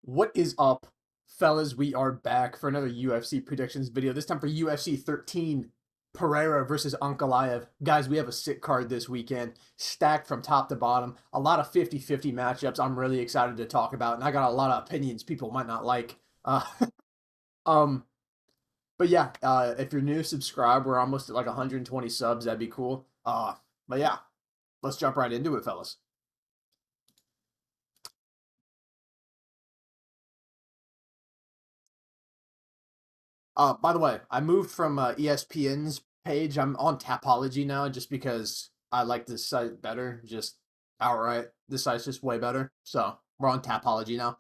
What is up, fellas? We are back for another UFC predictions video. This time for UFC 13, Pereira versus Ankalaev. Guys, we have a sick card this weekend, stacked from top to bottom. A lot of 50-50 matchups I'm really excited to talk about, and I got a lot of opinions people might not like. Um, but yeah, if you're new, subscribe. We're almost at like 120 subs. That'd be cool. But yeah, let's jump right into it, fellas. By the way, I moved from ESPN's page. I'm on Tapology now just because I like this site better. Just outright, this site's just way better. So we're on Tapology now.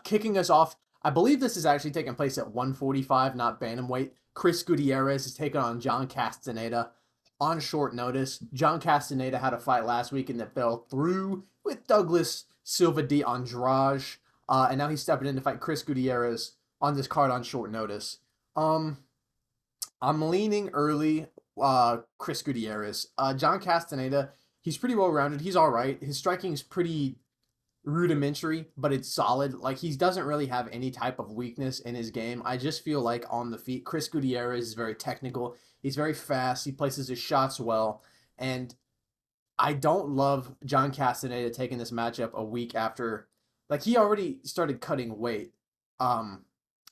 Kicking us off, I believe this is actually taking place at 145, not bantamweight. Chris Gutierrez is taking on John Castaneda on short notice. John Castaneda had a fight last week and that fell through with Douglas Silva de Andrade. And now he's stepping in to fight Chris Gutierrez on this card on short notice. Um, I'm leaning early. Chris Gutierrez. John Castaneda. He's pretty well rounded. He's all right. His striking is pretty rudimentary, but it's solid. Like he doesn't really have any type of weakness in his game. I just feel like on the feet, Chris Gutierrez is very technical. He's very fast. He places his shots well, and I don't love John Castaneda taking this matchup a week after. Like he already started cutting weight. Um,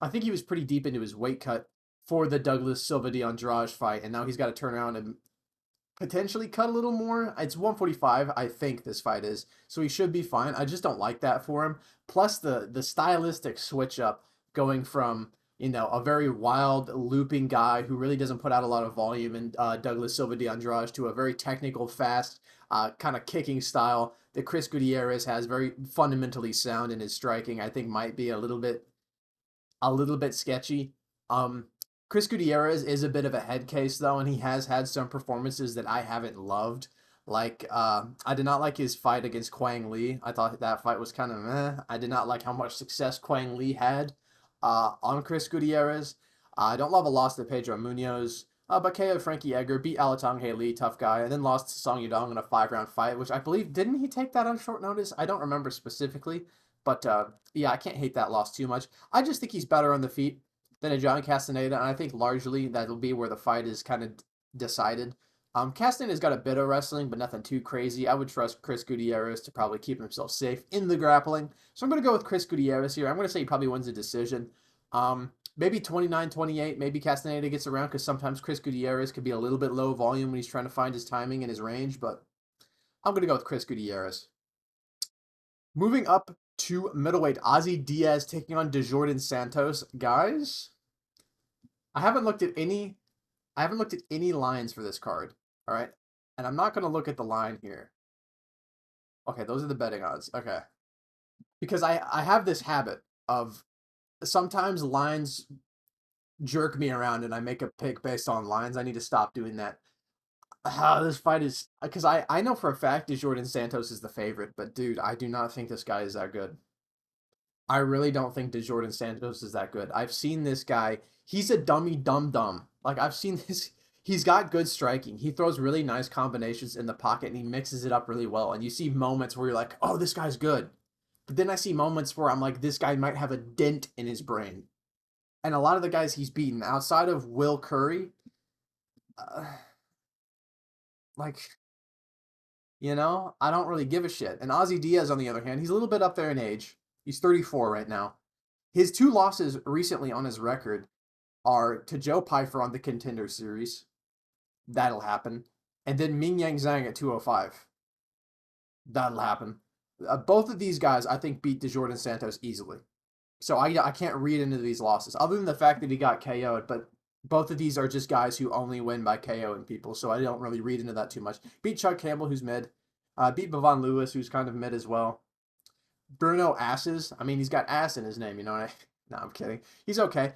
I think he was pretty deep into his weight cut for the Douglas Silva de Andrade fight, and now he's got to turn around and potentially cut a little more. It's 145, I think this fight is, so he should be fine. I just don't like that for him. Plus the stylistic switch up going from a very wild looping guy who really doesn't put out a lot of volume in Douglas Silva de Andrade to a very technical, fast, kind of kicking style that Chris Gutierrez has, very fundamentally sound in his striking. I think might be a little bit sketchy. Um, Chris Gutierrez is a bit of a head case though, and he has had some performances that I haven't loved. Like, I did not like his fight against Quang Lee. I thought that fight was kind of meh. I did not like how much success Quang Lee had on Chris Gutierrez. I don't love a loss to Pedro Munoz, but KO Frankie Edgar, beat Alatong Lee, tough guy, and then lost to Song Yudong in a 5-round fight, which I believe, didn't he take that on short notice? I don't remember specifically, but yeah, I can't hate that loss too much. I just think he's better on the feet than a John Castaneda, and I think largely that'll be where the fight is kind of decided. Castaneda's got a bit of wrestling, but nothing too crazy. I would trust Chris Gutierrez to probably keep himself safe in the grappling. So I'm going to go with Chris Gutierrez here. I'm going to say he probably wins a decision. Maybe 29-28. Maybe Castaneda gets around because sometimes Chris Gutierrez could be a little bit low volume when he's trying to find his timing and his range, but I'm going to go with Chris Gutierrez. Moving up to middleweight, Ozzy Diaz taking on DeJordan Santos. Guys, I haven't looked at any I haven't looked at any lines for this card. All right. And I'm not going to look at the line here. Okay, those are the betting odds. Okay. Because I have this habit of sometimes lines jerk me around and I make a pick based on lines. I need to stop doing that. This fight is because I know for a fact Jordan Santos is the favorite, but dude, I do not think this guy is that good. I really don't think Jordan Santos is that good. I've seen this guy. He's a dummy dum dum. Like I've seen this. He's got good striking. He throws really nice combinations in the pocket and he mixes it up really well. And you see moments where you're like, oh, this guy's good. But then I see moments where I'm like, this guy might have a dent in his brain. And a lot of the guys he's beaten outside of Will Curry, uh, like I don't really give a shit. And Ozzy Diaz, on the other hand, he's a little bit up there in age. He's 34 right now. His two losses recently on his record are to Joe Pyfer on the Contender Series. That'll happen. And then Ming Yang Zhang at 205. That'll happen. Both of these guys, I think, beat DeJordan Santos easily. So I can't read into these losses, other than the fact that he got KO'd. But both of these are just guys who only win by KOing people, so I don't really read into that too much. Beat Chuck Campbell, who's mid. Beat Bavon Lewis, who's kind of mid as well. Bruno Asses. I mean, he's got ass in his name, you know what I... No, I'm kidding. He's okay.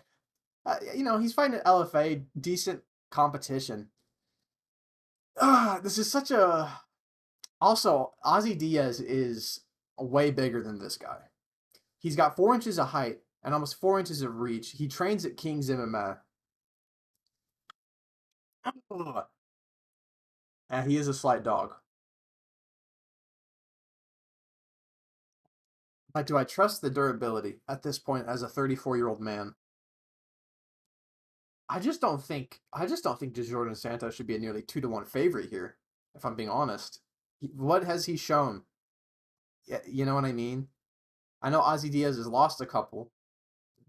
He's fighting at LFA, decent competition. This is such a... Also, Ozzy Diaz is way bigger than this guy. He's got 4 inches of height and almost 4 inches of reach. He trains at King's MMA. And he is a slight dog. But do I trust the durability at this point as a 34-year-old man? I just don't think Jordan Santos should be a nearly 2-1 favorite here, if I'm being honest. What has he shown? Yeah, you know what I mean? I know Ozzy Diaz has lost a couple,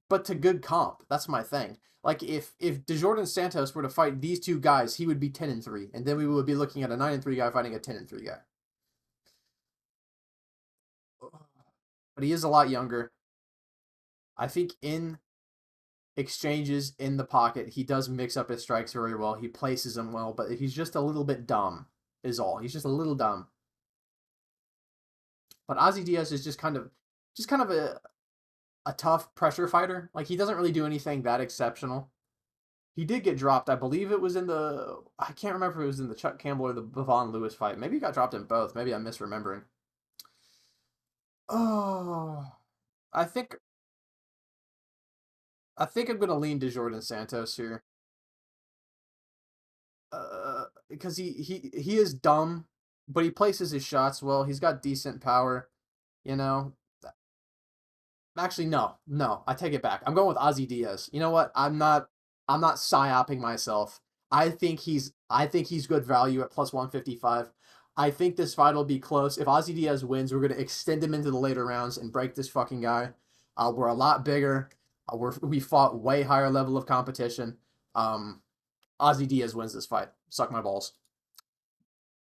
but to good comp. That's my thing. Like if DeJordan Santos were to fight these two guys, he would be 10-3, and then we would be looking at a 9-3 guy fighting a 10-3 guy. But he is a lot younger. I think in exchanges in the pocket, he does mix up his strikes very well. He places them well, but he's just a little bit dumb, is all. He's just a little dumb. But Ozzy Diaz is just kind of a tough pressure fighter. Like he doesn't really do anything that exceptional. He did get dropped. I believe it was in the. I can't remember if it was in the Chuck Campbell or the Bavon Lewis fight. Maybe he got dropped in both. Maybe I'm misremembering. Oh, I think I think I'm gonna lean to Jordan Santos here. Because he is dumb, but he places his shots well. He's got decent power. You know, actually, no, I take it back. I'm going with Ozzy Diaz. You know what? I'm not psyoping myself. I think he's good value at plus 155. I think this fight will be close. If Ozzy Diaz wins, we're gonna extend him into the later rounds and break this fucking guy. We're a lot bigger. We fought way higher level of competition. Um, Ozzy Diaz wins this fight. Suck my balls.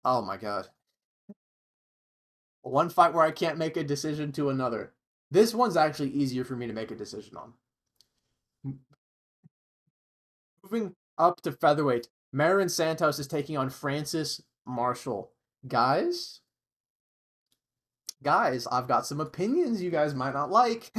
Oh my god. One fight where I can't make a decision to another. This one's actually easier for me to make a decision on. Moving up to featherweight, Marin Santos is taking on Francis Marshall. Guys, guys, I've got some opinions you guys might not like.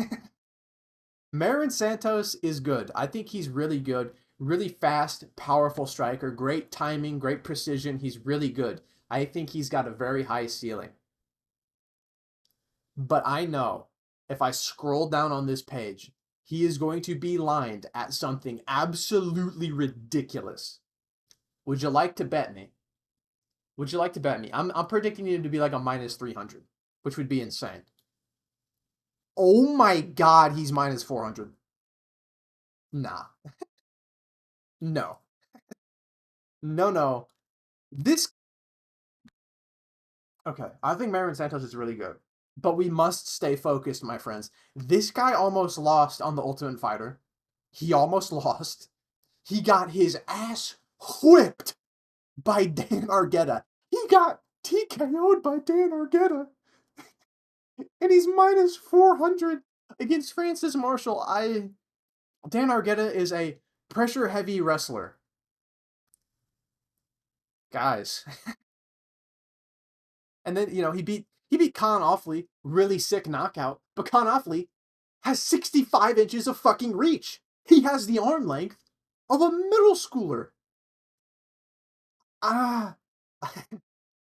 Marin Santos is good. I think he's really good. Really fast, powerful striker. Great timing, great precision. He's really good. I think he's got a very high ceiling. But I know if I scroll down on this page, he is going to be lined at something absolutely ridiculous. Would you like to bet me? Would you like to bet me? I'm predicting him to be like a minus 300, which would be insane. Oh my god, he's minus 400. Nah. No. No, no. This Okay, I think Marin Santos is really good. But we must stay focused, my friends. This guy almost lost on the Ultimate Fighter. He almost lost. He got his ass whipped by Dan Argueta. He got TKO'd by Dan Argueta. And he's minus 400 against Francis Marshall. Dan Argueta is a pressure heavy wrestler. Guys. And then, he beat Khan Offley, really sick knockout. But Khan Offley has 65 inches of fucking reach. He has the arm length of a middle schooler. Ah,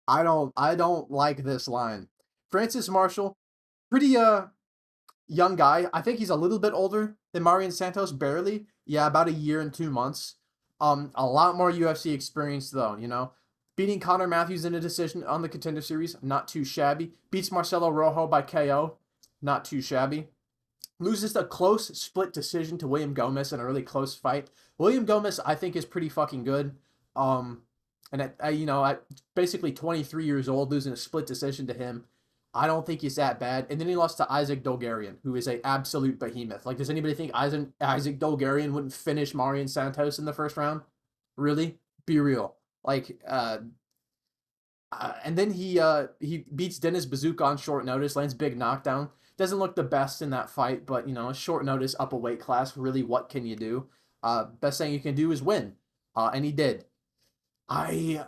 I don't like this line. Francis Marshall, pretty young guy. I think he's a little bit older than Marion Santos, barely. Yeah, about a year and 2 months. A lot more UFC experience though. Beating Connor Matthews in a decision on the Contender Series, not too shabby. Beats Marcelo Rojo by KO, not too shabby. Loses a close split decision to William Gomez in a really close fight. William Gomez, I think, is pretty fucking good. And at basically 23 years old, losing a split decision to him, I don't think he's that bad. And then he lost to Isaac Dolgarian, who is a absolute behemoth. Like, does anybody think Isaac Dolgarian wouldn't finish Marion Santos in the first round? Really? Be real. Like, and then he beats Dennis Bazooka on short notice, lands big knockdown. Doesn't look the best in that fight, but short notice, up a weight class. Really, what can you do? Best thing you can do is win, and he did. I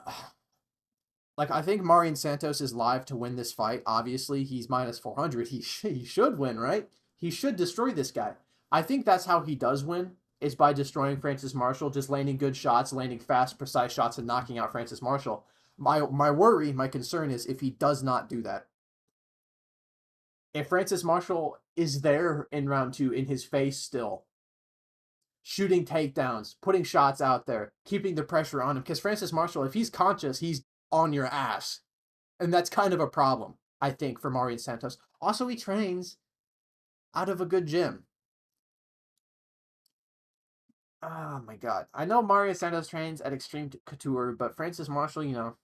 I think Marion Santos is live to win this fight. Obviously, he's minus 400. He should win, right? He should destroy this guy. I think that's how he does win, is by destroying Francis Marshall, just landing good shots, landing fast, precise shots, and knocking out Francis Marshall. My concern is if he does not do that. If Francis Marshall is there in round 2 in his face still, shooting takedowns, putting shots out there, keeping the pressure on him, because Francis Marshall, if he's conscious, he's on your ass. And that's kind of a problem, I think, for Marion Santos. Also, he trains out of a good gym. Oh my god. I know Mario Santos trains at Extreme Couture, but Francis Marshall,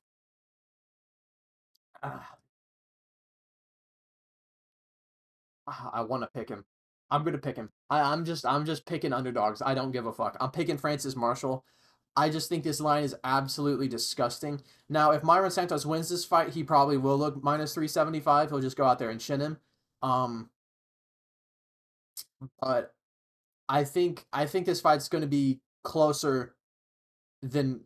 uh, I want to pick him. I'm gonna pick him. I'm just picking underdogs. I don't give a fuck. I'm picking Francis Marshall. I just think this line is absolutely disgusting. Now, if Myron Santos wins this fight, he probably will look minus 375. He'll just go out there and chin him. Um, but I think this fight's going to be closer than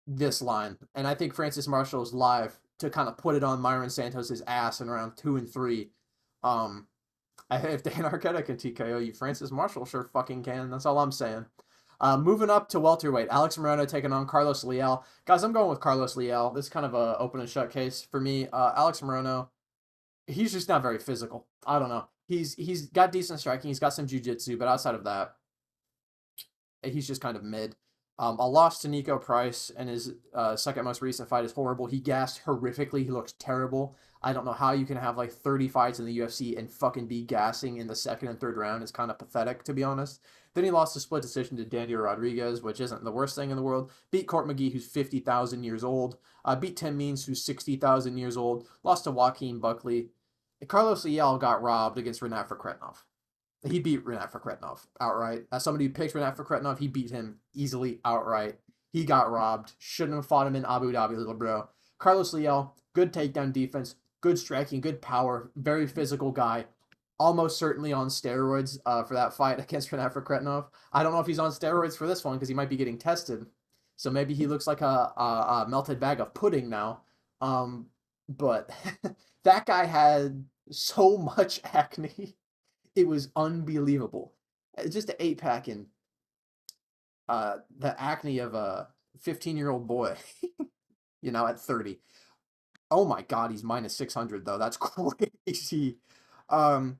this line, and I think Francis Marshall's live to kind of put it on Myron Santos's ass in round 2 and 3. Um, if Dan Arquette can TKO you, Francis Marshall sure fucking can. That's all I'm saying. Moving up to welterweight, Alex Morono taking on Carlos Leal. Guys, I'm going with Carlos Leal. This is kind of a open and shut case for me. Alex Morono, he's just not very physical. I don't know. He's got decent striking. He's got some jiu-jitsu, but outside of that, he's just kind of mid. A loss to Nico Price and his second most recent fight is horrible. He gassed horrifically. He looks terrible. I don't know how you can have like 30 fights in the UFC and fucking be gassing in the second and third round. It's kind of pathetic, to be honest. Then he lost a split decision to Daniel Rodriguez, which isn't the worst thing in the world. Beat Court McGee, who's 50,000 years old. Beat Tim Means, who's 60,000 years old. Lost to Joaquin Buckley. Carlos Leal got robbed against Renat Fakretnov. He beat Renat Fakretnov outright. As somebody who picked Renat Fakretnov, he beat him easily outright. He got robbed. Shouldn't have fought him in Abu Dhabi, little bro. Carlos Leal, good takedown defense, good striking, good power, very physical guy. Almost certainly on steroids for that fight against Renat Fakretnov. I don't know if he's on steroids for this one because he might be getting tested. So maybe he looks like a melted bag of pudding now. But that guy had so much acne. It was unbelievable. Just an 8-pack in the acne of a 15-year-old boy, at 30. Oh my God, he's minus 600 though. That's crazy. Alex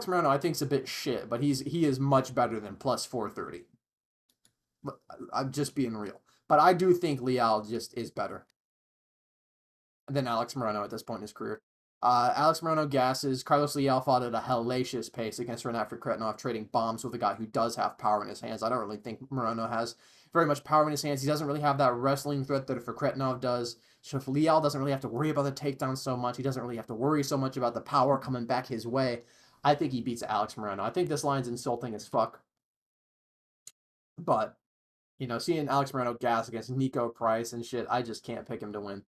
Morono I think's a bit shit, but he is much better than plus 430. I'm just being real. But I do think Leal just is better than Alex Morono at this point in his career. Alex Morono gasses. Carlos Leal fought at a hellacious pace against Renat Fakretnov, trading bombs with a guy who does have power in his hands. I don't really think Morono has very much power in his hands. He doesn't really have that wrestling threat that Fakretnov does. So if Leal doesn't really have to worry about the takedown so much, he doesn't really have to worry so much about the power coming back his way. I think he beats Alex Morono. I think this line's insulting as fuck. But, seeing Alex Morono gas against Nico Price and shit, I just can't pick him to win.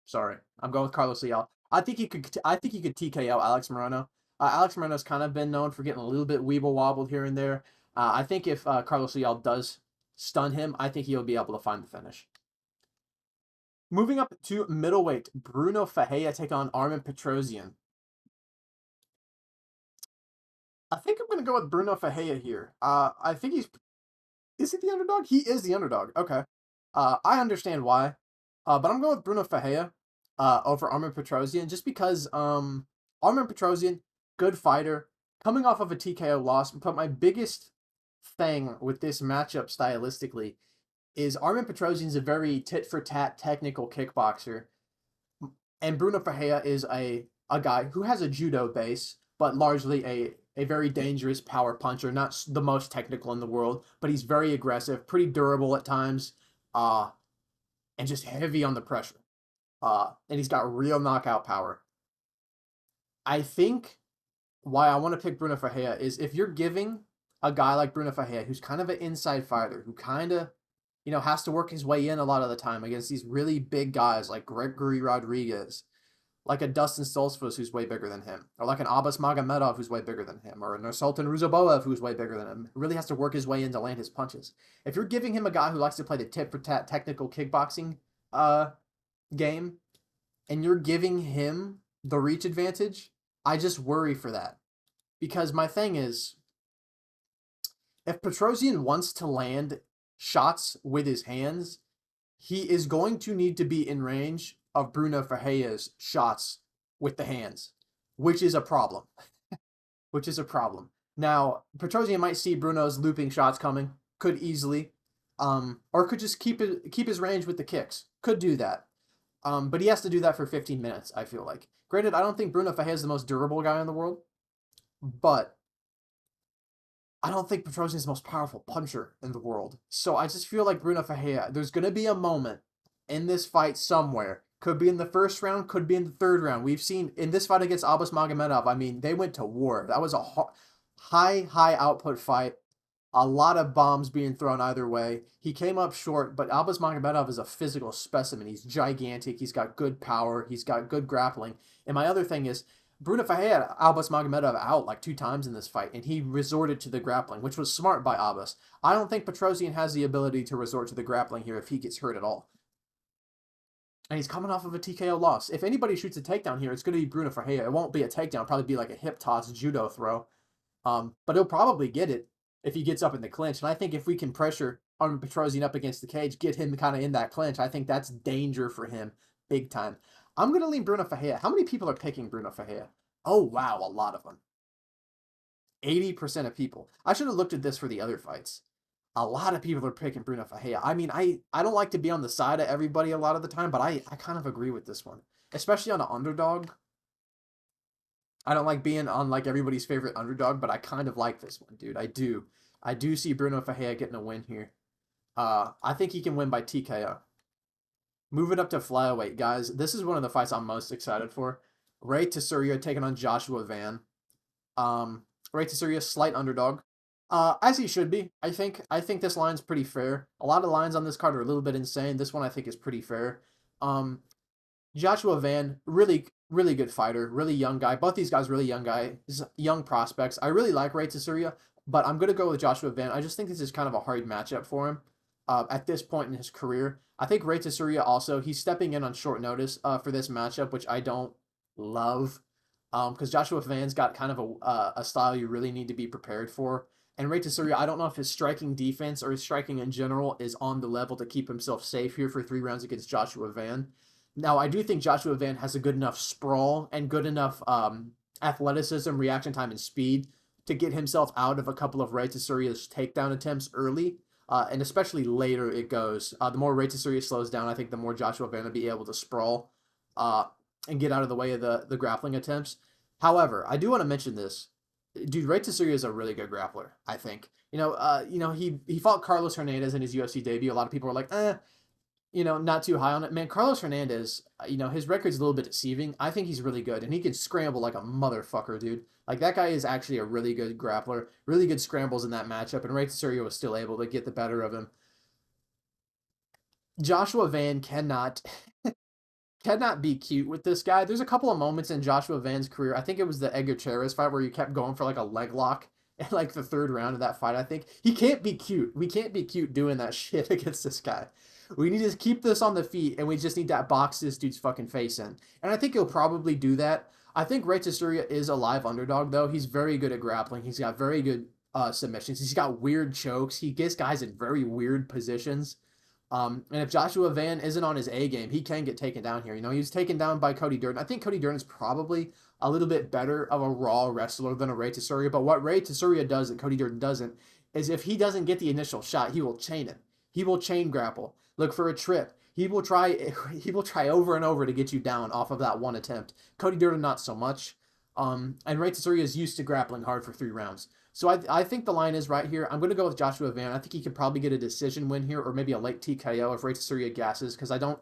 Sorry, I'm going with Carlos Leal. I think he could TKO Alex Morono. Alex Morono's kind of been known for getting a little bit weeble wobbled here and there. I think if Carlos Leal does stun him, I think he'll be able to find the finish. Moving up to middleweight, Bruno Ferreira take on Armen Petrosyan. I think I'm going to go with Bruno Ferreira here. I think is he the underdog? He is the underdog. Okay. I understand why. But I'm going with Bruno Ferreira over Armen Petrosyan just because Armen Petrosyan, good fighter, coming off of a TKO loss. But my biggest thing with this matchup stylistically is Armen Petrosyan is a very tit-for-tat technical kickboxer, and Bruno Ferreira is a guy who has a judo base, but largely a very dangerous power puncher, not the most technical in the world, but he's very aggressive, pretty durable at times, and just heavy on the pressure. And he's got real knockout power. I think why I want to pick Bruno Ferreira is if you're giving a guy like Bruno Ferreira, who's kind of an inside fighter, who kind of, has to work his way in a lot of the time against these really big guys like Gregory Rodriguez, like a Dustin Stoltzfus who's way bigger than him, or like an Abbas Magomedov who's way bigger than him, or an Sultan Ruzaboev who's way bigger than him. Really has to work his way in to land his punches. If you're giving him a guy who likes to play the tit-for-tat technical kickboxing game, and you're giving him the reach advantage, I just worry for that. Because my thing is, if Petrosyan wants to land shots with his hands, he is going to need to be in range of Bruno Ferreira's shots with the hands, which is a problem. Now, Petrosyan might see Bruno's looping shots coming, could easily, or could just keep his range with the kicks. Could do that. But he has to do that for 15 minutes, I feel like. Granted, I don't think Bruno Ferreira is the most durable guy in the world. but I don't think Petrosian is the most powerful puncher in the world. So I just feel like Bruno Ferreira, there's going to be a moment in this fight somewhere. Could be in the first round, could be in the third round. We've seen in this fight against Abbas Magomedov, I mean, they went to war. That was a high output fight. A lot of bombs being thrown either way. He came up short, but Abbas Magomedov is a physical specimen. He's gigantic. He's got good power. He's got good grappling. And my other thing is, Bruno Ferreira had Abbas Magomedov out like 2 times in this fight, and he resorted to the grappling, which was smart by Abbas. I don't think Petrosian has the ability to resort to the grappling here if he gets hurt at all. And he's coming off of a TKO loss. If anybody shoots a takedown here, it's going to be Bruno Ferreira. It won't be a takedown. It'll probably be like a hip toss judo throw. But he'll probably get it if he gets up in the clinch. And I think if we can pressure Armin Petrosian up against the cage, get him kind of in that clinch, I think that's danger for him big time. I'm going to lean Bruno Ferreira. How many people are picking Bruno Ferreira? Oh, wow, a lot of them. 80% of people. I should have looked at this for the other fights. A lot of people are picking Bruno Ferreira. I mean, I don't like to be on the side of everybody a lot of the time, but I kind of agree with this one. Especially on an underdog. I don't like being on like everybody's favorite underdog, but I kind of like this one, dude. I do. I do see Bruno Ferreira getting a win here. I think he can win by TKO. Moving up to flyweight, guys. This is one of the fights I'm most excited for. Ray Tesouria taking on Joshua Van. Ray Tesouria, slight underdog. As he should be, I think. I think this line's pretty fair. A lot of lines on this card are a little bit insane. This one I think is pretty fair. Joshua Van, really good fighter, really young guy. Both these guys really young guys, young prospects. I really like Ray Tesouria, but I'm going to go with Joshua Van. I just think this is kind of a hard matchup for him at this point in his career. I think Ray Tesouria also, he's stepping in on short notice for this matchup, which I don't love because Joshua Van's got kind of a style you really need to be prepared for. And Ray Tesouria, I don't know if his striking defense or his striking in general is on the level to keep himself safe here for 3 rounds against Joshua Van. Now, I do think Joshua Van has a good enough sprawl and good enough athleticism, reaction time, and speed to get himself out of a couple of Ray Tesouria's takedown attempts early, and especially later it goes. The more Ray Tesouria slows down, I think the more Joshua Van will be able to sprawl and get out of the way of the grappling attempts. However, I do want to mention this. Dude, Ray Tesouria is a really good grappler, I think. He fought Carlos Hernandez in his UFC debut. A lot of people were like, not too high on it. Man, Carlos Hernandez, his record's a little bit deceiving. I think he's really good, and he can scramble like a motherfucker, dude. Like, that guy is actually a really good grappler, really good scrambles in that matchup, and Ray Tesouria was still able to get the better of him. Joshua Van cannot be cute with this guy. There's a couple of moments in Joshua Van's career. I think it was the Edgar Chairez fight where he kept going for like a leg lock in like the 3rd round of that fight. I think he can't be cute. We can't be cute doing that shit against this guy. We need to keep this on the feet, and we just need to box this dude's fucking face in. And I think he'll probably do that. I think Ray Tesouria is a live underdog, though. He's very good at grappling. He's got very good submissions. He's got weird chokes. He gets guys in very weird positions. And if Joshua Van isn't on his A game, he can get taken down here. He was taken down by Cody Durden. I think Cody Durden is probably a little bit better of a raw wrestler than a Ray Tesouria. But what Ray Tesouria does that Cody Durden doesn't is if he doesn't get the initial shot, he will chain it. He will chain grapple. Look for a trip. He will try over and over to get you down off of that one attempt. Cody Durden, not so much. And Ray Tesouria is used to grappling hard for 3 rounds. So I think the line is right here. I'm going to go with Joshua Van. I think he could probably get a decision win here, or maybe a late TKO if Ray Tesouria gasses, because I don't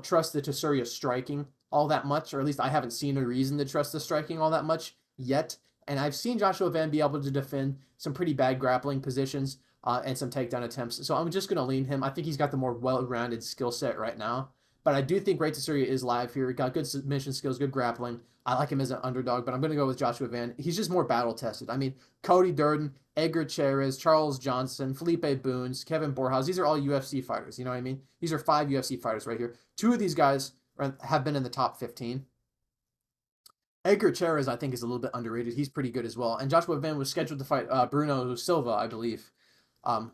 trust the Tesouria striking all that much, or at least I haven't seen a reason to trust the striking all that much yet. And I've seen Joshua Van be able to defend some pretty bad grappling positions and some takedown attempts. So I'm just going to lean him. I think he's got the more well-rounded skill set right now. But I do think Ray Tesouria is live here. He got good submission skills, good grappling. I like him as an underdog, but I'm going to go with Joshua Van. He's just more battle-tested. I mean, Cody Durden, Edgar Chairez, Charles Johnson, Felipe Boons, Kevin Borhaus. These are all UFC fighters. You know what I mean? These are 5 UFC fighters right here. 2 of these guys have been in the top 15. Edgar Chairez, I think, is a little bit underrated. He's pretty good as well. And Joshua Van was scheduled to fight Bruno Silva, I believe,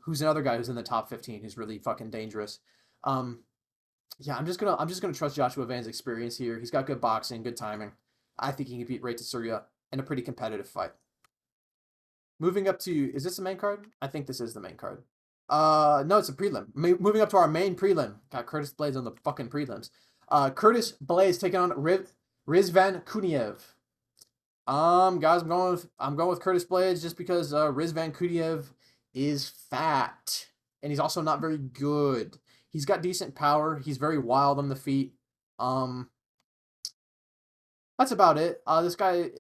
who's another guy who's in the top 15 who's really fucking dangerous. Yeah, I'm just gonna trust Joshua Van's experience here. He's got good boxing, good timing. I think he can beat Ray Tesouria in a pretty competitive fight. Moving up to, is this the main card? I think this is the main card. No, it's a prelim. Moving up to our main prelim. Got Curtis Blades on the fucking prelims. Curtis Blades taking on Rizvan Kuniev. Guys, I'm going with Curtis Blades just because Rizvan Kudiev is fat and he's also not very good. He's got decent power. He's very wild on the feet. Um, that's about it. This guy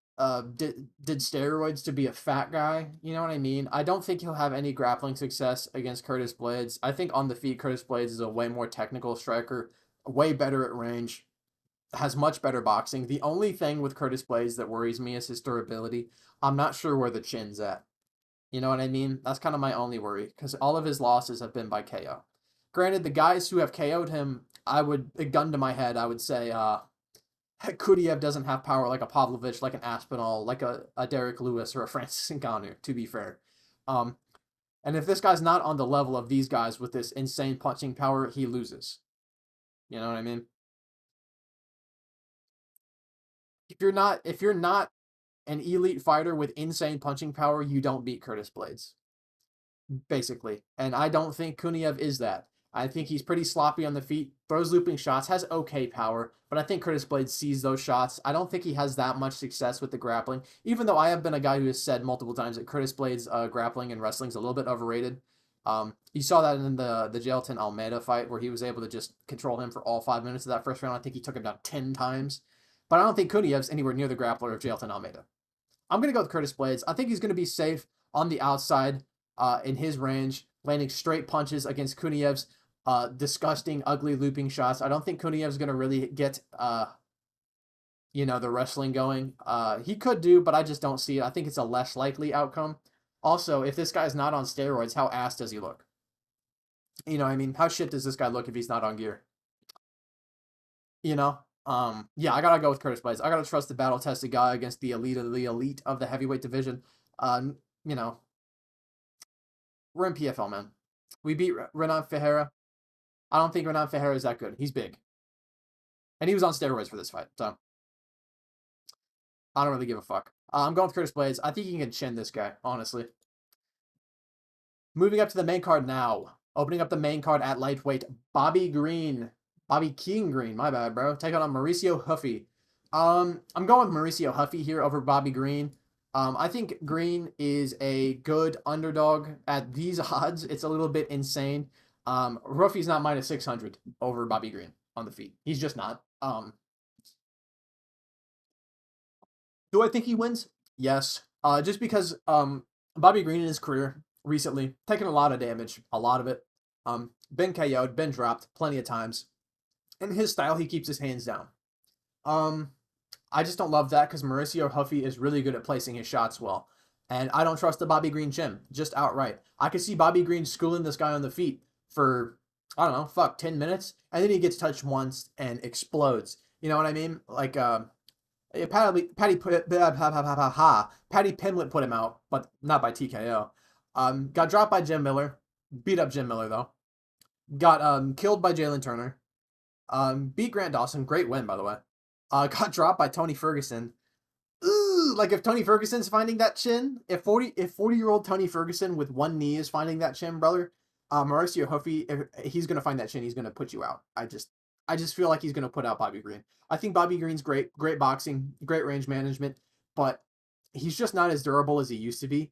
did steroids to be a fat guy. You know what I mean? I don't think he'll have any grappling success against Curtis Blades. I think on the feet, Curtis Blades is a way more technical striker, way better at range, has much better boxing. The only thing with Curtis Blades that worries me is his durability. I'm not sure where the chin's at. You know what I mean? That's kind of my only worry because all of his losses have been by KO. Granted, the guys who have KO'd him, I would, a gun to my head, I would say Kudiev doesn't have power like a Pavlovich, like an Aspinall, like a Derek Lewis or a Francis Ngannou, to be fair. Um, and if this guy's not on the level of these guys with this insane punching power, he loses. You know what I mean? If you're not an elite fighter with insane punching power, you don't beat Curtis Blades, basically. And I don't think Kuniev is that. I think he's pretty sloppy on the feet, throws looping shots, has okay power, but I think Curtis Blades sees those shots. I don't think he has that much success with the grappling, even though I have been a guy who has said multiple times that Curtis Blades' grappling and wrestling is a little bit overrated. You saw that in the Jailton Almeida fight where he was able to just control him for all 5 minutes of that first round. I think he took him down 10 times. But I don't think Kuniev's anywhere near the grappler of Jailton Almeida. I'm going to go with Curtis Blades. I think he's going to be safe on the outside in his range, landing straight punches against Kuniev's disgusting, ugly looping shots. I don't think Kuniev's going to really get, the wrestling going. He could do, but I just don't see it. I think it's a less likely outcome. Also, if this guy's not on steroids, how ass does he look? You know, I mean, how shit does this guy look if he's not on gear? You know? Yeah, I gotta go with Curtis Blades. I gotta trust the battle-tested guy against the elite of the heavyweight division. You know, we're in PFL, man. We beat Renan Ferreira. I don't think Renan Ferreira is that good. He's big. And he was on steroids for this fight, so I don't really give a fuck. I'm going with Curtis Blades. I think he can chin this guy, honestly. Moving up to the main card now. Opening up the main card at lightweight, Bobby King Green, my bad, bro. Taking on Mauricio Huffy. I'm going with Mauricio Huffy here over Bobby Green. I think Green is a good underdog at these odds. It's a little bit insane. Huffy's not minus 600 over Bobby Green on the feet. He's just not. Do I think he wins? Yes. Just because Bobby Green in his career recently taken a lot of damage, a lot of it. Been KO'd, been dropped plenty of times. In his style, he keeps his hands down. I just don't love that because Mauricio Huffy is really good at placing his shots well. And I don't trust the Bobby Green chin, just outright. I could see Bobby Green schooling this guy on the feet for, I don't know, 10 minutes. And then he gets touched once and explodes. You know what I mean? Like, Patty Pimlet put him out, but not by TKO. Got dropped by Jim Miller. Beat up Jim Miller, though. Got killed by Jalen Turner. Beat Grant Dawson. Great win, by the way. Got dropped by Tony Ferguson. Ooh, like if Tony Ferguson's finding that chin, if 40-year-old Tony Ferguson with one knee is finding that chin, brother, Mauricio Huffy, if he's gonna find that chin, he's gonna put you out. I just feel like he's gonna put out Bobby Green. I think Bobby Green's great boxing, great range management, but he's just not as durable as he used to be.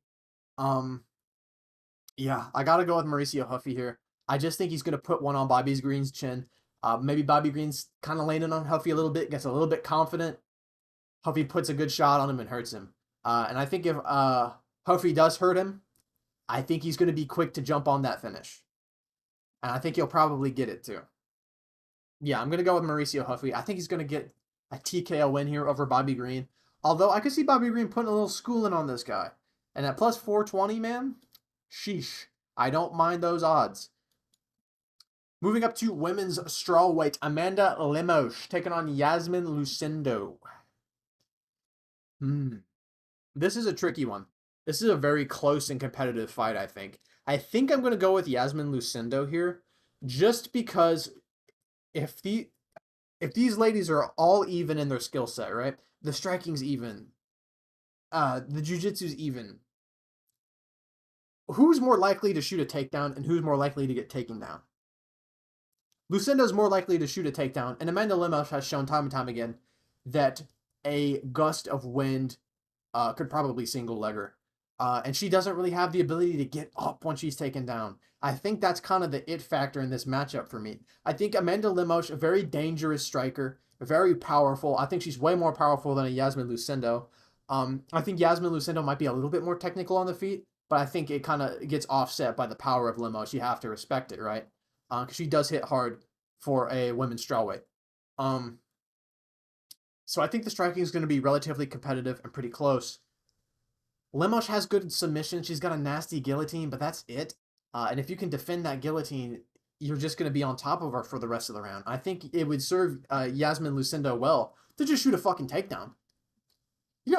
Yeah, I gotta go with Mauricio Huffy here. I just think he's gonna put one on Bobby Green's chin. Maybe Bobby Green's kind of landing on Huffy a little bit, gets a little bit confident. Huffy puts a good shot on him and hurts him. And I think if Huffy does hurt him, I think he's going to be quick to jump on that finish. And I think he'll probably get it too. Yeah, I'm going to go with Mauricio Huffy. I think he's going to get a TKO win here over Bobby Green. Although I could see Bobby Green putting a little schooling on this guy. And at plus 420, man, sheesh. I don't mind those odds. Moving up to women's strawweight, Amanda Lemos taking on Yasmin Lucindo. This is a tricky one. This is a very close and competitive fight, I think. I think I'm going to go with Yasmin Lucindo here, just because if these ladies are all even in their skill set, right? The striking's even. The jiu-jitsu's even. Who's more likely to shoot a takedown and who's more likely to get taken down? Lucindo's more likely to shoot a takedown, and Amanda Lemos has shown time and time again that a gust of wind could probably single leg her. And she doesn't really have the ability to get up when she's taken down. I think that's kind of the it factor in this matchup for me. I think Amanda Lemos, a very dangerous striker, very powerful. I think she's way more powerful than a Yasmin Lucindo. I think Yasmin Lucindo might be a little bit more technical on the feet, but I think it kind of gets offset by the power of Lemos. You have to respect it, right? Because she does hit hard for a women's strawweight. So I think the striking is going to be relatively competitive and pretty close. Lemos has good submission. She's got a nasty guillotine, but that's it. And if you can defend that guillotine, you're just going to be on top of her for the rest of the round. I think it would serve Yasmin Lucindo well to just shoot a fucking takedown.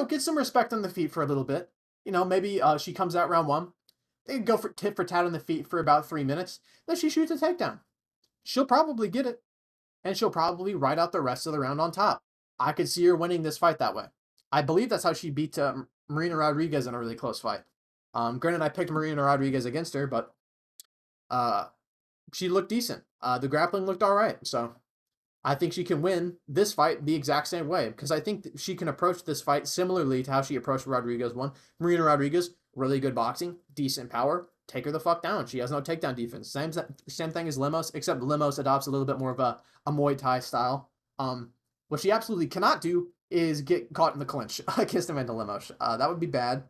Get some respect on the feet for a little bit. Maybe she comes out round one. They go for tit for tat on the feet for about 3 minutes. Then she shoots a takedown. She'll probably get it. And she'll probably ride out the rest of the round on top. I could see her winning this fight that way. I believe that's how she beat Marina Rodriguez in a really close fight. Granted, I picked Marina Rodriguez against her, but she looked decent. The grappling looked all right. So I think she can win this fight the exact same way, because I think she can approach this fight similarly to how she approached Rodriguez one. Marina Rodriguez, really good boxing, decent power. Take her the fuck down. She has no takedown defense. Same thing as Lemos, except Lemos adopts a little bit more of a Muay Thai style. What she absolutely cannot do is get caught in the clinch against Amanda Lemos. That would be bad.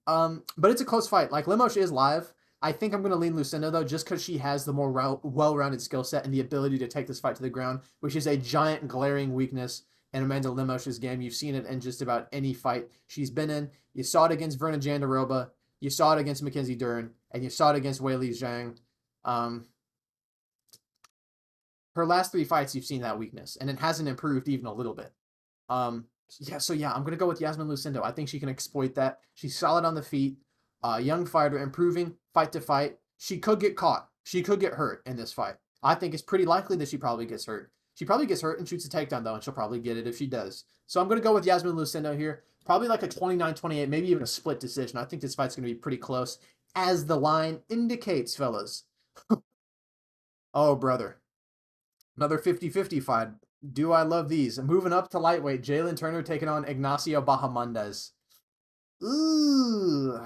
But it's a close fight. Like, Lemos is live. I think I'm going to lean Lucinda, though, just because she has the more well-rounded skill set and the ability to take this fight to the ground, which is a giant glaring weakness in Amanda Lemos' game. You've seen it in just about any fight she's been in. You saw it against Verna Jandiroba. You saw it against Mackenzie Dern. And you saw it against Weili Zhang. Her last 3 fights, you've seen that weakness. And it hasn't improved even a little bit. I'm going to go with Yasmin Lucindo. I think she can exploit that. She's solid on the feet. Young fighter, improving fight to fight. She could get caught. She could get hurt in this fight. I think it's pretty likely that she probably gets hurt. She probably gets hurt and shoots a takedown, though, and she'll probably get it if she does. So I'm going to go with Yasmin Lucindo here. Probably like a 29-28, maybe even a split decision. I think this fight's going to be pretty close, as the line indicates, fellas. Oh, brother. Another 50-50 fight. Do I love these? Moving up to lightweight, Jalen Turner taking on Ignacio Bahamondes. Ooh.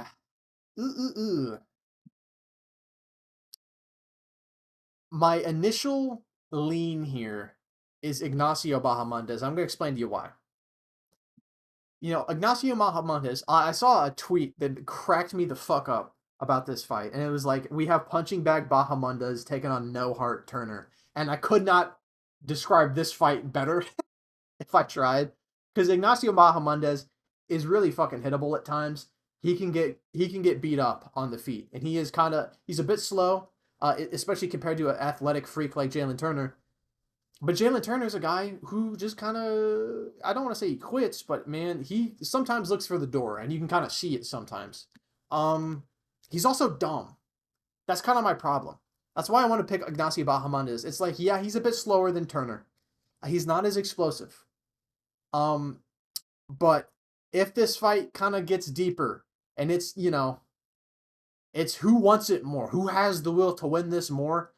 Ooh. My initial lean here is Ignacio Bahamondes. I'm going to explain to you why. Ignacio Bahamondes, I saw a tweet that cracked me the fuck up about this fight. And it was like, we have punching bag Bahamondes taking on no heart Turner. And I could not describe this fight better if I tried. Because Ignacio Bahamondes is really fucking hittable at times. He can get beat up on the feet. And he's a bit slow, especially compared to an athletic freak like Jalen Turner. But Jalen Turner's a guy who just kind of, I don't want to say he quits, but man, he sometimes looks for the door, and you can kind of see it sometimes. He's also dumb. That's kind of my problem. That's why I want to pick Ignacio Bahamondes. It's like, yeah, he's a bit slower than Turner. He's not as explosive. But if this fight kind of gets deeper, and it's who wants it more, who has the will to win this more,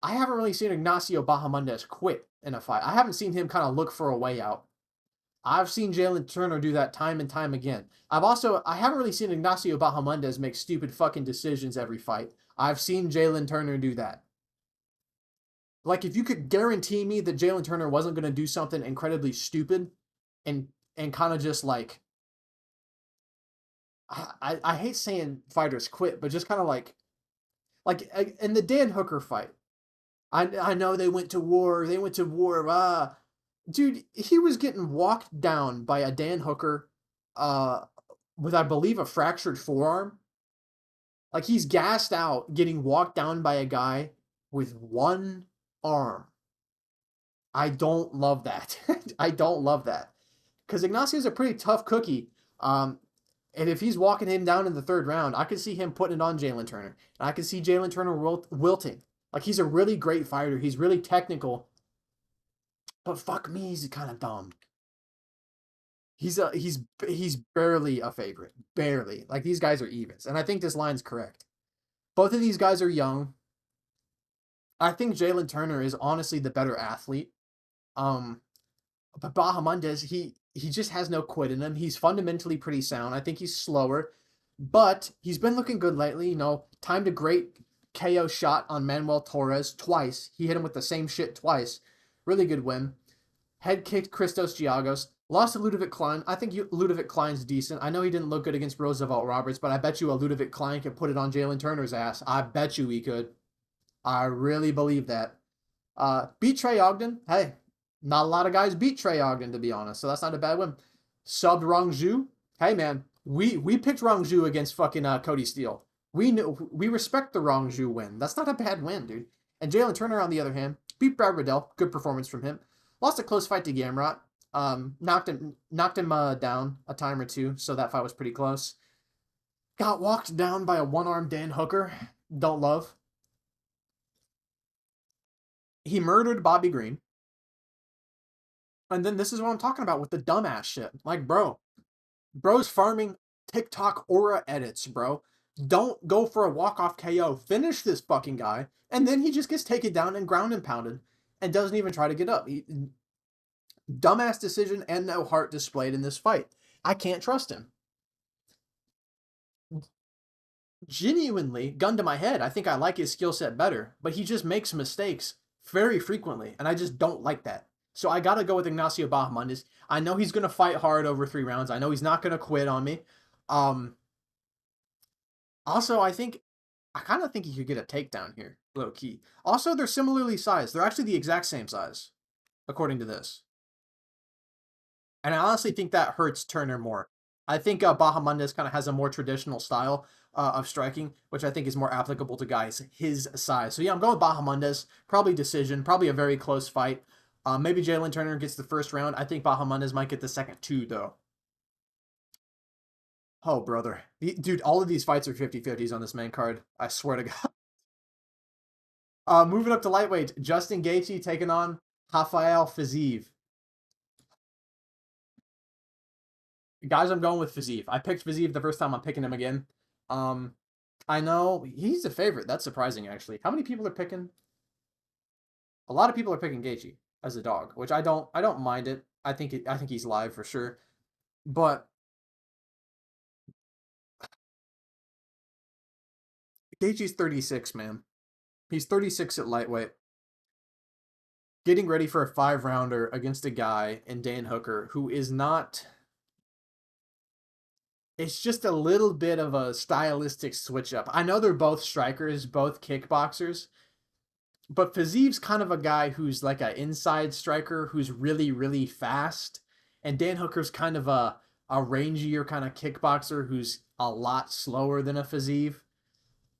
I haven't really seen Ignacio Bahamondes quit in a fight. I haven't seen him kind of look for a way out. I've seen Jalen Turner do that time and time again. I haven't really seen Ignacio Bahamondes make stupid fucking decisions every fight. I've seen Jalen Turner do that. Like, if you could guarantee me that Jalen Turner wasn't going to do something incredibly stupid and kind of just like, I hate saying fighters quit, but just kind of like in the Dan Hooker fight, I know they went to war. Dude, he was getting walked down by a Dan Hooker with, I believe, a fractured forearm. Like, he's gassed out, getting walked down by a guy with one arm. I don't love that. I don't love that. Because Ignacio's a pretty tough cookie. And if he's walking him down in the 3rd round, I could see him putting it on Jalen Turner. And I could see Jalen Turner wilting. Like, he's a really great fighter. He's really technical. But fuck me, he's kind of dumb. He's barely a favorite. Barely. Like, these guys are evens. And I think this line's correct. Both of these guys are young. I think Jalen Turner is honestly the better athlete. But Bahamondes, he just has no quit in him. He's fundamentally pretty sound. I think he's slower, but he's been looking good lately. You know, timed a great KO shot on Manuel Torres twice. He hit him with the same shit twice. Really good win. Head kicked Christos Giagos. Lost to Ludovic Klein. I think Ludovic Klein's decent. I know he didn't look good against Roosevelt Roberts, but I bet you a Ludovic Klein could put it on Jalen Turner's ass. I bet you he could. I really believe that. Beat Trey Ogden. Hey, not a lot of guys beat Trey Ogden, to be honest, so that's not a bad win. Subbed Rongju. Hey, man, we picked Rongju against fucking Cody Steele. We respect the Rongju win. That's not a bad win, dude. And Jalen Turner, on the other hand, beat Brad Riddell. Good performance from him. Lost a close fight to Gamrot. Knocked him down a time or two, so that fight was pretty close. Got walked down by a one-armed Dan Hooker. Don't love. He murdered Bobby Green. And then this is what I'm talking about with the dumbass shit. Like, bro's farming TikTok aura edits, bro. Don't go for a walk-off KO. Finish this fucking guy. And then he just gets taken down and ground and pounded and doesn't even try to get up. Dumbass decision and no heart displayed in this fight. I can't trust him. Genuinely, gun to my head, I think I like his skill set better, but he just makes mistakes very frequently, and I just don't like that. So I gotta go with Ignacio Bahamondes. I know he's gonna fight hard over 3 rounds. I know he's not gonna quit on me. Also, I kind of think he could get a takedown here, low key. Also, they're similarly sized. They're actually the exact same size, according to this. And I honestly think that hurts Turner more. I think Bahamondes kind of has a more traditional style of striking, which I think is more applicable to guys his size. So yeah, I'm going with Bahamondes. Probably decision. Probably a very close fight. Maybe Jalen Turner gets the first round. I think Bahamondes might get the second 2, though. Oh, brother. Dude, all of these fights are 50-50s on this main card. I swear to God. Moving up to lightweight. Justin Gaethje taking on Rafael Fiziev. Guys, I'm going with Fiziev. I picked Fiziev the first time. I'm picking him again. I know he's a favorite. That's surprising, actually. How many people are picking? A lot of people are picking Gaethje as a dog, which I don't mind it. I think he's live for sure. But Gaethje's 36, man. He's 36 at lightweight. Getting ready for a 5-rounder against a guy in Dan Hooker who is not. It's just a little bit of a stylistic switch up. I know they're both strikers, both kickboxers, but Fiziev's kind of a guy who's like an inside striker who's really, really fast. And Dan Hooker's kind of a rangier kind of kickboxer who's a lot slower than a Fiziev.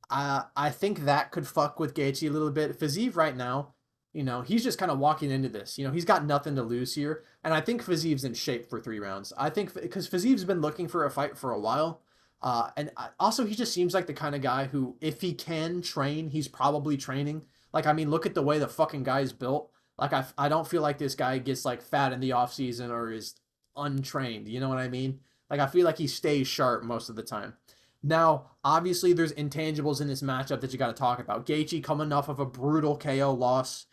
I think that could fuck with Gaethje a little bit. Fiziev right now, he's just kind of walking into this. He's got nothing to lose here. And I think Fiziev's in shape for 3 rounds. I think because Fiziev's been looking for a fight for a while. And also he just seems like the kind of guy who, if he can train, he's probably training. Like, I mean, look at the way the fucking guy's built. Like, I don't feel like this guy gets, like, fat in the offseason or is untrained. You know what I mean? Like, I feel like he stays sharp most of the time. Now, obviously, there's intangibles in this matchup that you got to talk about. Gaethje coming off of a brutal KO loss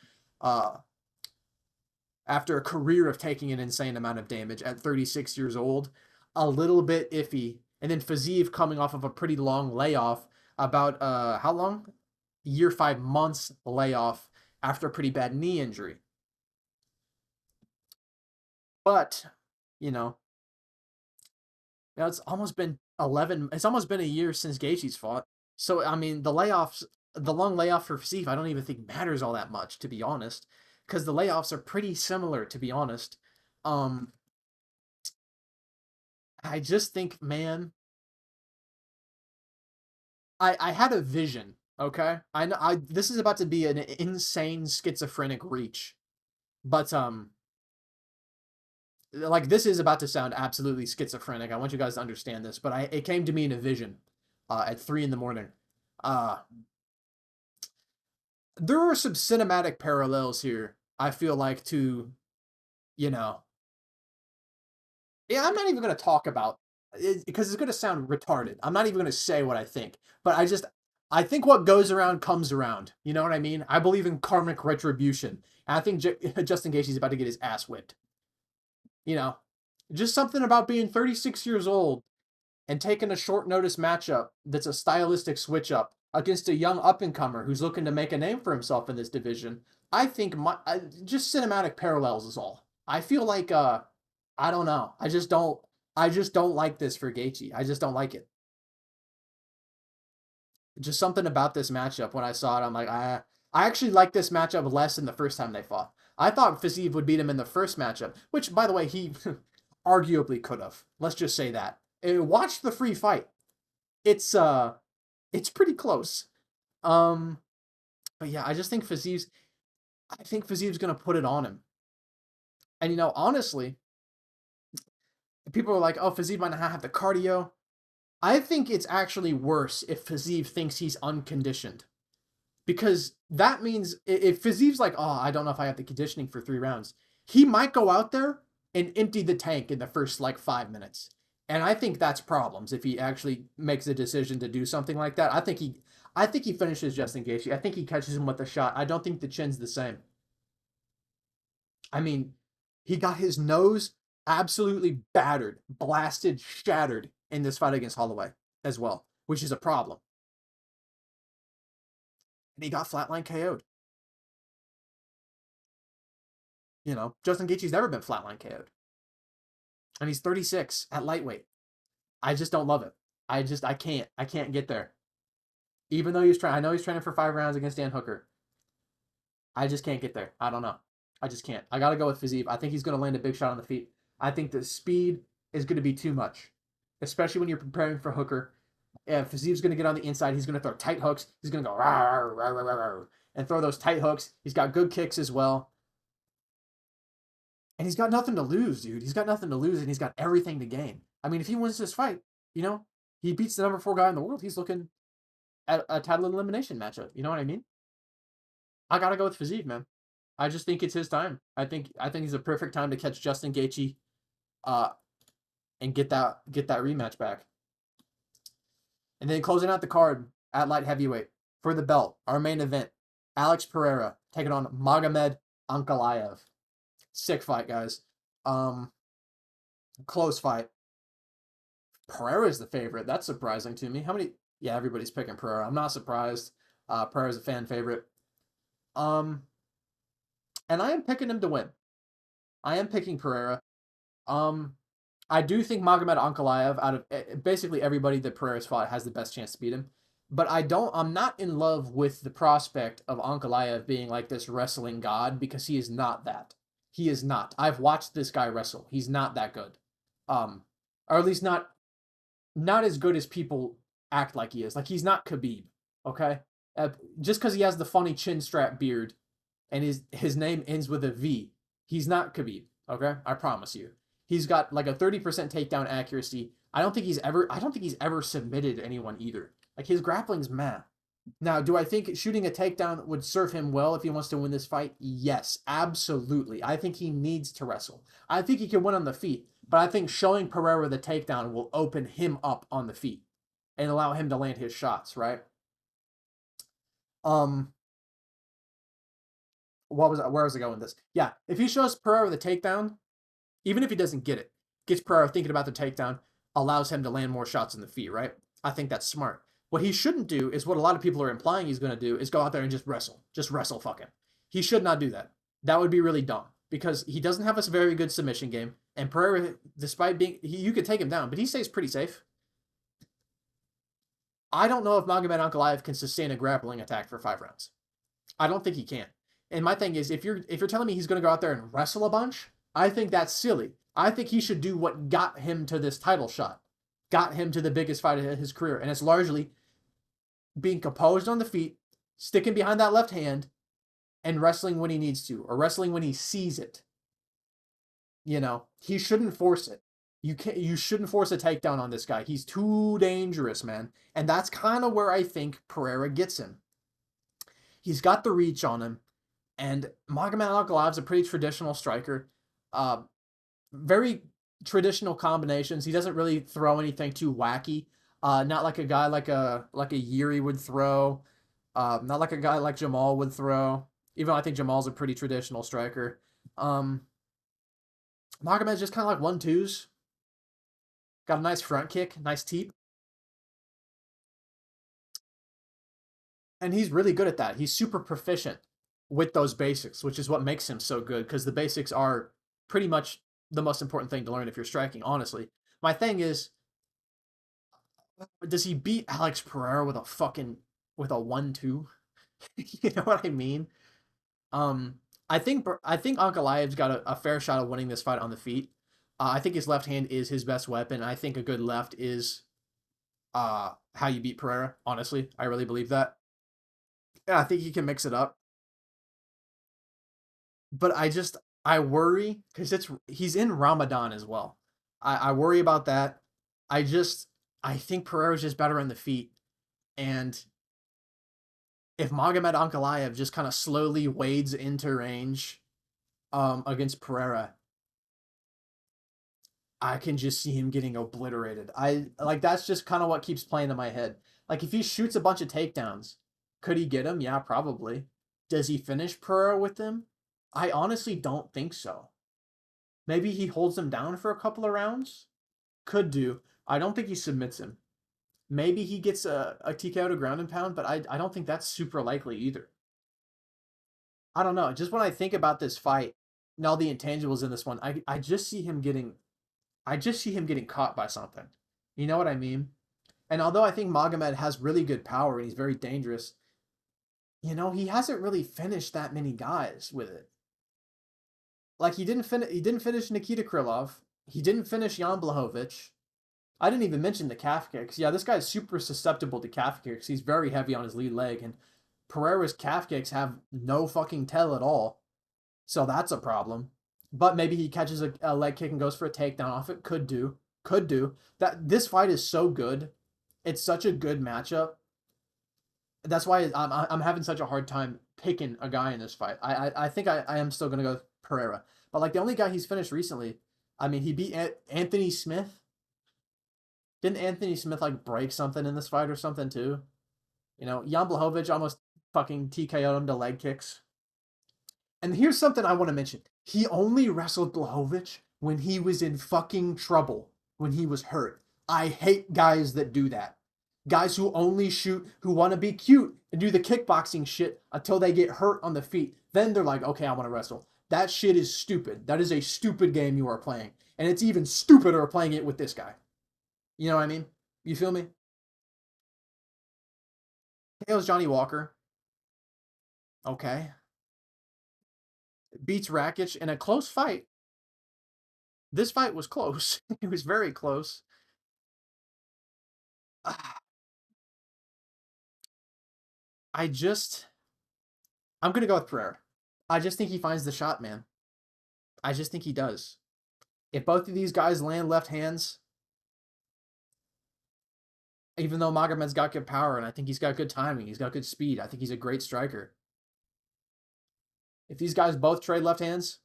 after a career of taking an insane amount of damage at 36 years old. A little bit iffy. And then Fiziev coming off of a pretty long layoff, about, how long? Year 5 months layoff after a pretty bad knee injury. But, it's almost been a year since Gaethje's fought. So, I mean, the long layoff for Fiziev, I don't even think matters all that much, to be honest, because the layoffs are pretty similar, to be honest. I just think, man, I had a vision. Okay, this is about to be an insane schizophrenic reach, but like, this is about to sound absolutely schizophrenic. I want you guys to understand this, but it came to me in a vision, at 3 in the morning. There are some cinematic parallels here. I feel like to, yeah, I'm not even going to talk about it because it's going to sound retarded. I'm not even going to say what I think, but I think what goes around comes around. You know what I mean? I believe in karmic retribution. And I think Justin Gaethje's about to get his ass whipped. Just something about being 36 years old and taking a short notice matchup that's a stylistic switch up against a young up and comer who's looking to make a name for himself in this division. I think just cinematic parallels is all. I feel like I don't know. I just don't like this for Gaethje. I just don't like it. Just something about this matchup when I saw it, I'm like, I actually like this matchup less than the first time they fought. I thought Fiziev would beat him in the first matchup, which, by the way, he arguably could have. Let's just say that. Watch the free fight. It's pretty close. Um, but yeah, I just think Fiziev's gonna put it on him. And honestly, people are like, oh, Fiziev might not have the cardio. I think it's actually worse if Fiziev thinks he's unconditioned. Because that means if Fiziev's like, oh, I don't know if I have the conditioning for 3 rounds, he might go out there and empty the tank in the first like 5 minutes. And I think that's problems if he actually makes a decision to do something like that. I think he finishes Justin Gaethje. I think he catches him with a shot. I don't think the chin's the same. I mean, he got his nose absolutely battered, blasted, shattered in this fight against Holloway as well, which is a problem. And he got flatline KO'd. Justin Gaethje's never been flatline KO'd. And he's 36 at lightweight. I just don't love it. I can't get there. Even though I know he's training for 5 rounds against Dan Hooker. I just can't get there. I don't know. I just can't. I got to go with Fiziev. I think he's going to land a big shot on the feet. I think the speed is going to be too much, especially when you're preparing for Hooker. If Fiziev's going to get on the inside, he's going to throw tight hooks. He's going to go rawr, rawr, rawr, rawr, and throw those tight hooks. He's got good kicks as well. And he's got nothing to lose, dude. He's got nothing to lose, and he's got everything to gain. I mean, if he wins this fight, he beats the number 4 guy in the world. He's looking at a title elimination matchup. You know what I mean? I gotta go with Fiziev, man. I just think it's his time. I think he's a perfect time to catch Justin Gaethje, uh, and get that rematch back. And then closing out the card at light heavyweight for the belt, our main event, Alex Pereira taking on Magomed Ankalaev. Sick fight, guys. Close fight. Pereira's the favorite. That's surprising to me. How many? Yeah, everybody's picking Pereira. I'm not surprised. Pereira's a fan favorite. And I am picking him to win. I am picking Pereira. I do think Magomed Ankalaev, out of basically everybody that Pereira's fought, has the best chance to beat him. But I'm not in love with the prospect of Ankalaev being like this wrestling god, because he is not that. He is not. I've watched this guy wrestle. He's not that good. Or at least not as good as people act like he is. Like, he's not Khabib, okay? Just because he has the funny chin strap beard and his name ends with a V, he's not Khabib, okay? I promise you. He's got like a 30% takedown accuracy. I don't think he's ever submitted anyone either. Like, his grappling's meh. Now, do I think shooting a takedown would serve him well if he wants to win this fight? Yes, absolutely. I think he needs to wrestle. I think he can win on the feet, but I think showing Pereira the takedown will open him up on the feet and allow him to land his shots, right? Where was I going with this? Yeah, if he shows Pereira the takedown, even if he doesn't get it, gets Pereira thinking about the takedown, allows him to land more shots in the feet, right? I think that's smart. What he shouldn't do is what a lot of people are implying he's going to do, is go out there and just wrestle. Just wrestle fucking. He should not do that. That would be really dumb, because he doesn't have a very good submission game. And Pereira, despite being, you could take him down, but he stays pretty safe. I don't know if Magomed Ankalaev can sustain a grappling attack for 5 rounds. I don't think he can. And my thing is, if you're telling me he's going to go out there and wrestle a bunch, I think that's silly. I think he should do what got him to this title shot, got him to the biggest fight of his career, and it's largely being composed on the feet, sticking behind that left hand, and wrestling when he needs to, or wrestling when he sees it. He shouldn't force it. You shouldn't force a takedown on this guy. He's too dangerous, man. And that's kind of where I think Pereira gets him. He's got the reach on him, and Magomed Ankalaev's a pretty traditional striker. Very traditional combinations. He doesn't really throw anything too wacky. Not like a guy like a Yuri would throw. Not like a guy like Jamal would throw. Even though I think Jamal's a pretty traditional striker. Magomed's just kind of like 1-2s. Got a nice front kick, nice teep. And he's really good at that. He's super proficient with those basics, which is what makes him so good because the basics are pretty much the most important thing to learn if you're striking, honestly. My thing is, does he beat Alex Pereira with a fucking with a 1-2? You know what I mean? Um, I think Ankalaev's got a fair shot of winning this fight on the feet. I think his left hand is his best weapon. I think a good left is how you beat Pereira. Honestly, I really believe that. Yeah, I think he can mix it up. But I worry because he's in Ramadan as well. I worry about that. I just I think Pereira's just better on the feet. And if Magomed Ankalaev just kind of slowly wades into range against Pereira, I can just see him getting obliterated. I like that's just kind of what keeps playing in my head. Like if he shoots a bunch of takedowns, could he get him? Yeah, probably. Does he finish Pereira with them? I honestly don't think so. Maybe he holds him down for a couple of rounds. Could do. I don't think he submits him. Maybe he gets a TKO to ground and pound, but I don't think that's super likely either. I don't know. Just when I think about this fight and all the intangibles in this one, I just see him getting caught by something. You know what I mean? And although I think Magomed has really good power and he's very dangerous, he hasn't really finished that many guys with it. Like he didn't finish Nikita Krylov. He didn't finish Jan Blachowicz. I didn't even mention the calf kicks. Yeah, this guy's super susceptible to calf kicks. He's very heavy on his lead leg, and Pereira's calf kicks have no fucking tell at all. So that's a problem. But maybe he catches a leg kick and goes for a takedown off it. Could do. Could do. That this fight is so good. It's such a good matchup. That's why I'm having such a hard time picking a guy in this fight. I think I am still gonna go with Pereira. But like the only guy he's finished recently, I mean, he beat Anthony Smith. Didn't Anthony Smith like break something in this fight or something too? Jan Blachowicz almost fucking TKO'd him to leg kicks. And here's something I want to mention. He only wrestled Blachowicz when he was in fucking trouble, when he was hurt. I hate guys that do that. Guys who only shoot, who want to be cute and do the kickboxing shit until they get hurt on the feet. Then they're like, okay, I want to wrestle. That shit is stupid. That is a stupid game you are playing. And it's even stupider playing it with this guy. You know what I mean? You feel me? KO's Johnny Walker. Okay. Beats Rakic in a close fight. This fight was close. It was very close. I just, I'm going to go with Pereira. I just think he finds the shot, man. I just think he does. If both of these guys land left hands, even though Magomed's got good power and I think he's got good timing, he's got good speed, I think he's a great striker. If these guys both trade left hands,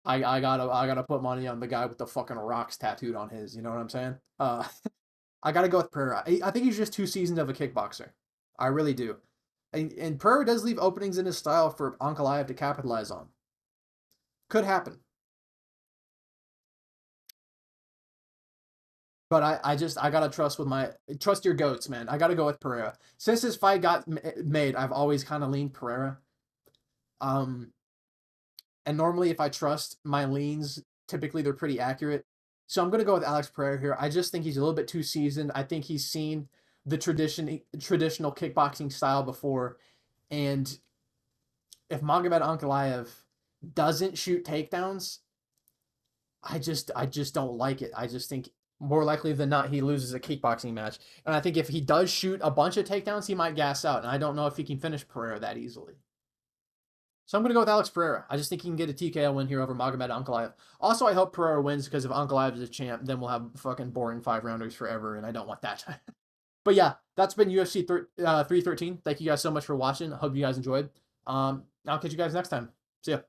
I gotta put money on the guy with the fucking rocks tattooed on his. You know what I'm saying? I gotta go with Pereira. I think he's just too seasoned of a kickboxer. I really do. And Pereira does leave openings in his style for Ankalaev to capitalize on. Could happen. But I gotta trust your goats, man. I gotta go with Pereira. Since this fight got made, I've always kind of leaned Pereira. Um, and normally if I trust my leans, typically they're pretty accurate. So I'm gonna go with Alex Pereira here. I just think he's a little bit too seasoned. I think he's seen the traditional kickboxing style before, and if Magomed Ankalaev doesn't shoot takedowns, I just don't like it. I just think more likely than not he loses a kickboxing match. And I think if he does shoot a bunch of takedowns, he might gas out. And I don't know if he can finish Pereira that easily. So I'm going to go with Alex Pereira. I just think he can get a TKO win here over Magomed Ankalaev. Also, I hope Pereira wins because if Ankalaev is a champ, then we'll have fucking boring 5-rounders forever, and I don't want that. But yeah, that's been UFC 313. Thank you guys so much for watching. I hope you guys enjoyed. I'll catch you guys next time. See ya.